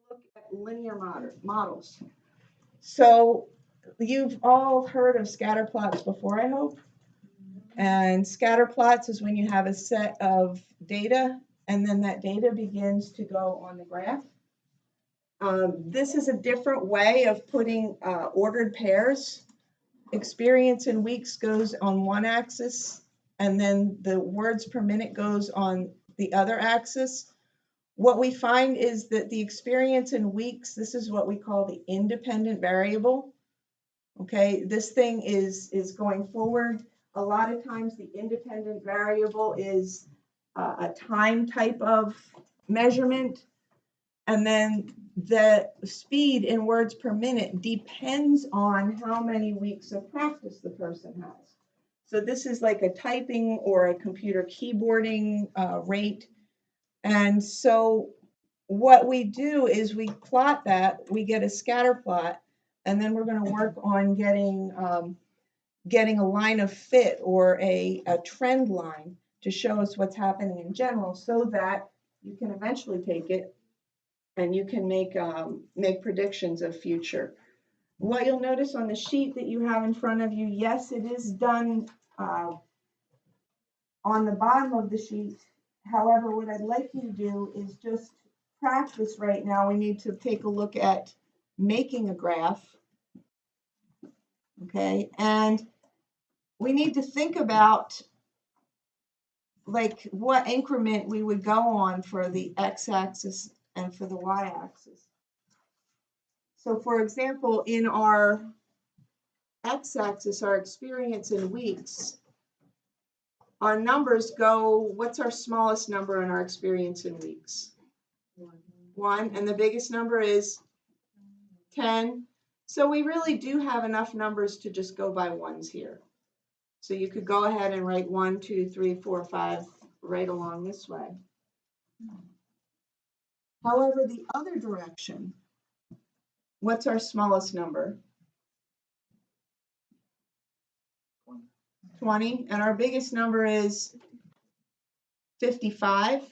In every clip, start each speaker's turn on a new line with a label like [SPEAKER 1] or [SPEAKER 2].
[SPEAKER 1] look at linear models. So you've all heard of scatter plots before, I hope. And scatter plots is when you have a set of data and then that data begins to go on the graph. This is a different way of putting ordered pairs. Experience in weeks goes on one axis and then the words per minute goes on the other axis. What we find is that the experience in weeks, this is what we call the independent variable. Okay, this thing is going forward. A lot of times the independent variable is a time type of measurement. And then the speed in words per minute depends on how many weeks of practice the person has. So this is like a typing or a computer keyboarding rate. And so what we do is we plot that, we get a scatter plot, and then we're going to work on getting a line of fit or a trend line to show us what's happening in general so that you can eventually take it and you can make predictions of future. What you'll notice on the sheet that you have in front of you, yes, it is done on the bottom of the sheet. However, what I'd like you to do is just practice right now. We need to take a look at making a graph. Okay, and we need to think about like what increment we would go on for the x-axis and for the y-axis. So for example, in our x-axis, our experience in weeks, our numbers go, what's our smallest number in our experience in weeks? 1, and the biggest number is 10. So we really do have enough numbers to just go by ones here. So you could go ahead and write 1, 2, 3, 4, 5 right along this way. However, the other direction, what's our smallest number? 20, and our biggest number is 55.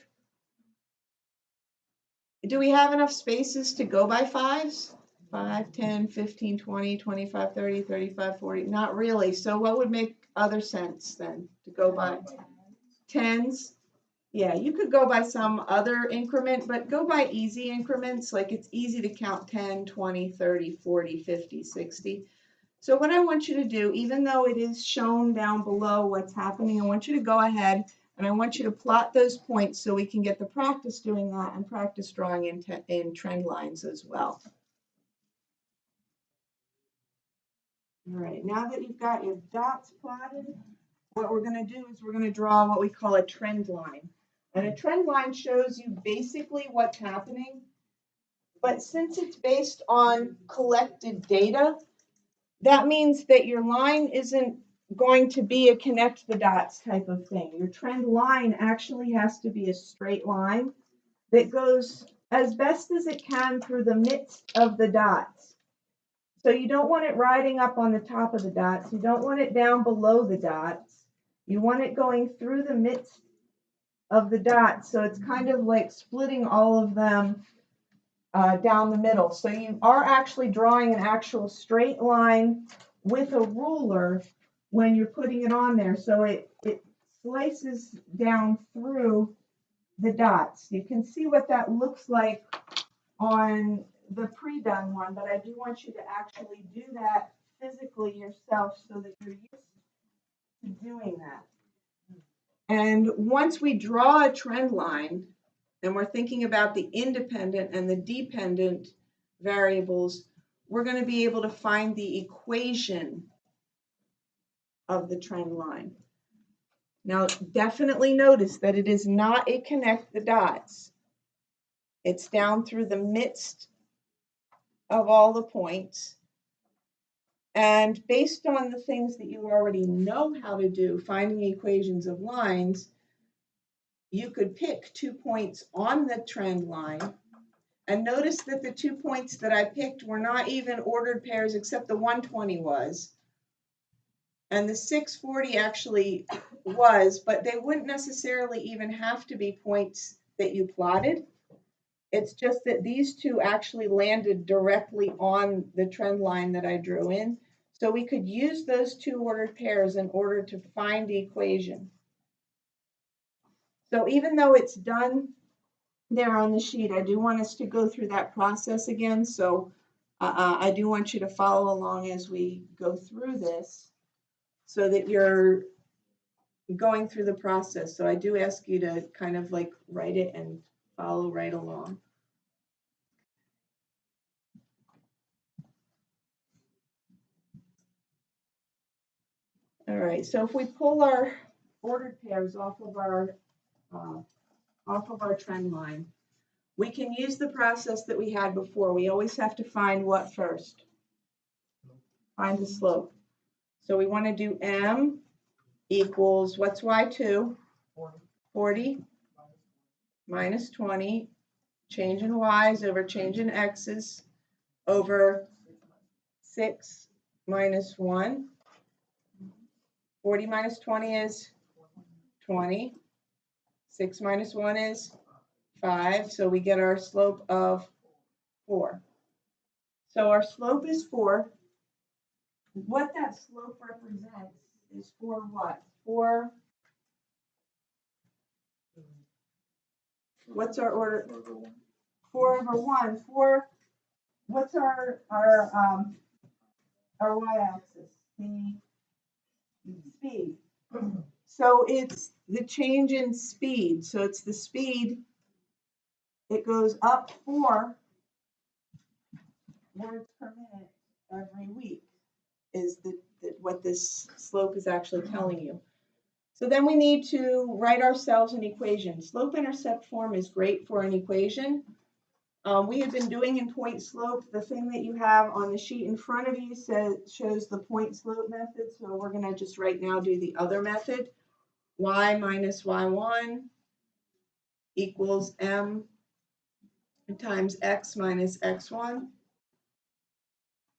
[SPEAKER 1] Do we have enough spaces to go by 5s? 5, 10, 15, 20, 25, 30, 35, 40. Not really. So what would make other sense then to go by 10s? Yeah, you could go by some other increment, but go by easy increments. Like it's easy to count 10, 20, 30, 40, 50, 60. So what I want you to do, even though it is shown down below what's happening, I want you to go ahead and I want you to plot those points so we can get the practice doing that and practice drawing in trend lines as well. All right, now that you've got your dots plotted, what we're going to do is we're going to draw what we call a trend line. And a trend line shows you basically what's happening. But since it's based on collected data, that means that your line isn't going to be a connect the dots type of thing. Your trend line actually has to be a straight line that goes as best as it can through the midst of the dots. So you don't want it riding up on the top of the dots. You don't want it down below the dots. You want it going through the midst of the dots. So it's kind of like splitting all of them down the middle. So you are actually drawing an actual straight line with a ruler when you're putting it on there. So it slices down through the dots. You can see what that looks like on the pre-done one, but I do want you to actually do that physically yourself so that you're used to doing that. And once we draw a trend line, and we're thinking about the independent and the dependent variables, we're going to be able to find the equation of the trend line. Now, definitely notice that it is not a connect the dots. It's down through the midst of all the points. And based on the things that you already know how to do, finding equations of lines, you could pick 2 points on the trend line. And notice that the 2 points that I picked were not even ordered pairs except the 120 was. And the 640 actually was, but they wouldn't necessarily even have to be points that you plotted. It's just that these two actually landed directly on the trend line that I drew in. So we could use those two ordered pairs in order to find the equation. So even though it's done there on the sheet, I do want us to go through that process again. So I do want you to follow along as we go through this so that you're going through the process. So I do ask you to kind of like write it and follow right along. All right, so if we pull our ordered pairs off of our trend line, we can use the process that we had before. We always have to find what first? Find the slope. So we want to do m equals, what's y2? 40 minus 20, change in y's over change in x's over 6 minus 1. 40 minus 20 is 20. 6 minus 1 is 5. So we get our slope of 4. So our slope is 4. What that slope represents is for what? For what's our order? 4 over 1. For what's our y-axis? The speed. So it's the change in speed. So it's the speed. It goes up 4 words per minute every week is what this slope is actually telling you. So then we need to write ourselves an equation. Slope-intercept form is great for an equation. We have been doing in point slope. The thing that you have on the sheet in front of you shows the point slope method. So we're going to just right now do the other method. Y minus y1 equals m times x minus x1. I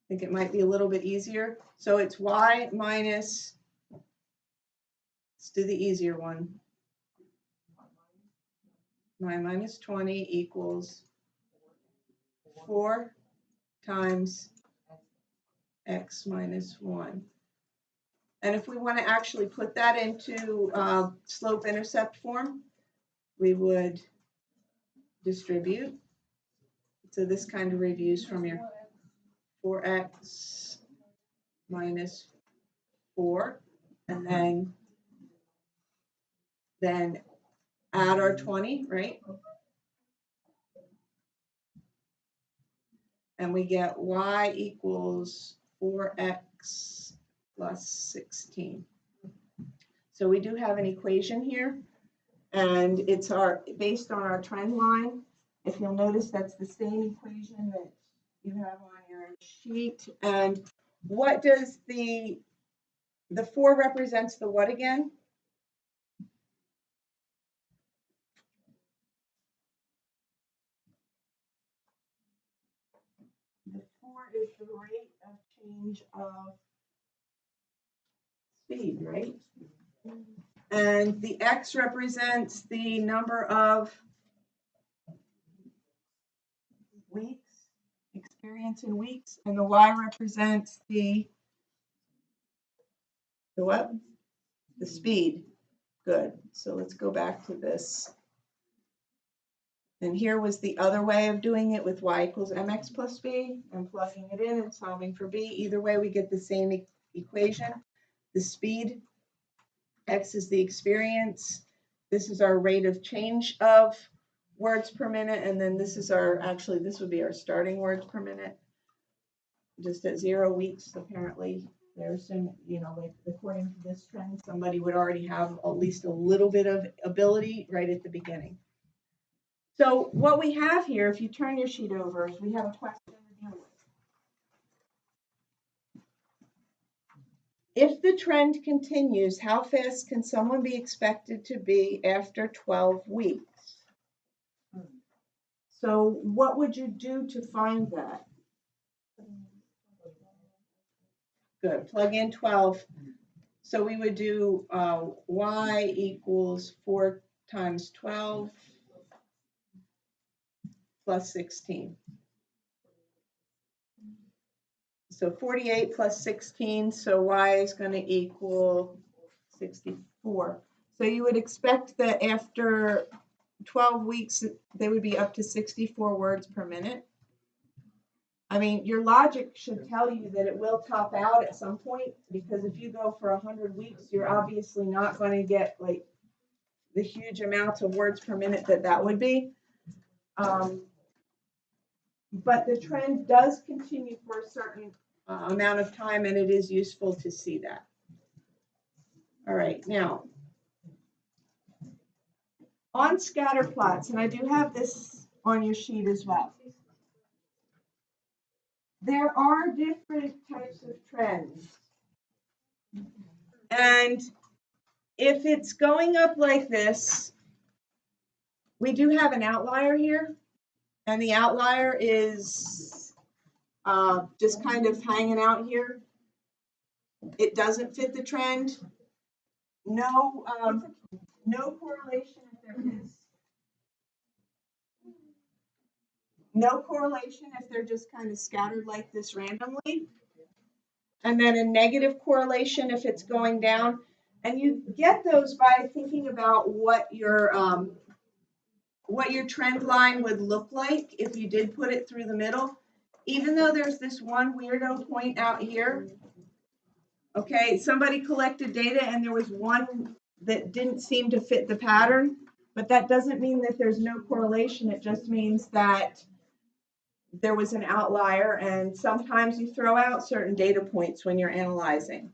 [SPEAKER 1] think it might be a little bit easier. So it's y minus, let's do the easier one. Y minus 20 equals 4 times x minus 1. And if we want to actually put that into slope-intercept form, we would distribute. So this kind of reviews from your 4x minus 4, and then add our 20, right? And we get y equals 4x plus 16. So we do have an equation here, and it's based on our trend line. If you'll notice, that's the same equation that you have on your sheet. And what does the 4 represents the what again? The 4 is the rate of change of speed, right? And the x represents the number of weeks, experience in weeks, and the y represents the what? The speed. Good. So let's go back to this. And here was the other way of doing it with y equals mx plus b and plugging it in and solving for b. Either way, we get the same equation. The speed, x is the experience. This is our rate of change of words per minute. And then this is this would be our starting words per minute. Just at 0 weeks, apparently, there's some, like according to this trend, somebody would already have at least a little bit of ability right at the beginning. So what we have here, if you turn your sheet over, is we have a question to deal with. If the trend continues, how fast can someone be expected to be after 12 weeks? So what would you do to find that? Good, plug in 12. So we would do y equals 4 times 12 plus 16. So 48 plus 16, so y is going to equal 64. So you would expect that after 12 weeks, they would be up to 64 words per minute. I mean, your logic should tell you that it will top out at some point, because if you go for 100 weeks, you're obviously not going to get like the huge amounts of words per minute that would be. But the trend does continue for a certain amount of time, and it is useful to see that. All right, now on scatter plots, and I do have this on your sheet as well. There are different types of trends. And if it's going up like this, we do have an outlier here, and the outlier is just kind of hanging out here. It doesn't fit the trend. No correlation if there is. No correlation if they're just kind of scattered like this randomly. And then a negative correlation if it's going down. And you get those by thinking about what your trend line would look like if you did put it through the middle. Even though there's this one weirdo point out here, okay, somebody collected data and there was one that didn't seem to fit the pattern, but that doesn't mean that there's no correlation. It just means that there was an outlier, and sometimes you throw out certain data points when you're analyzing.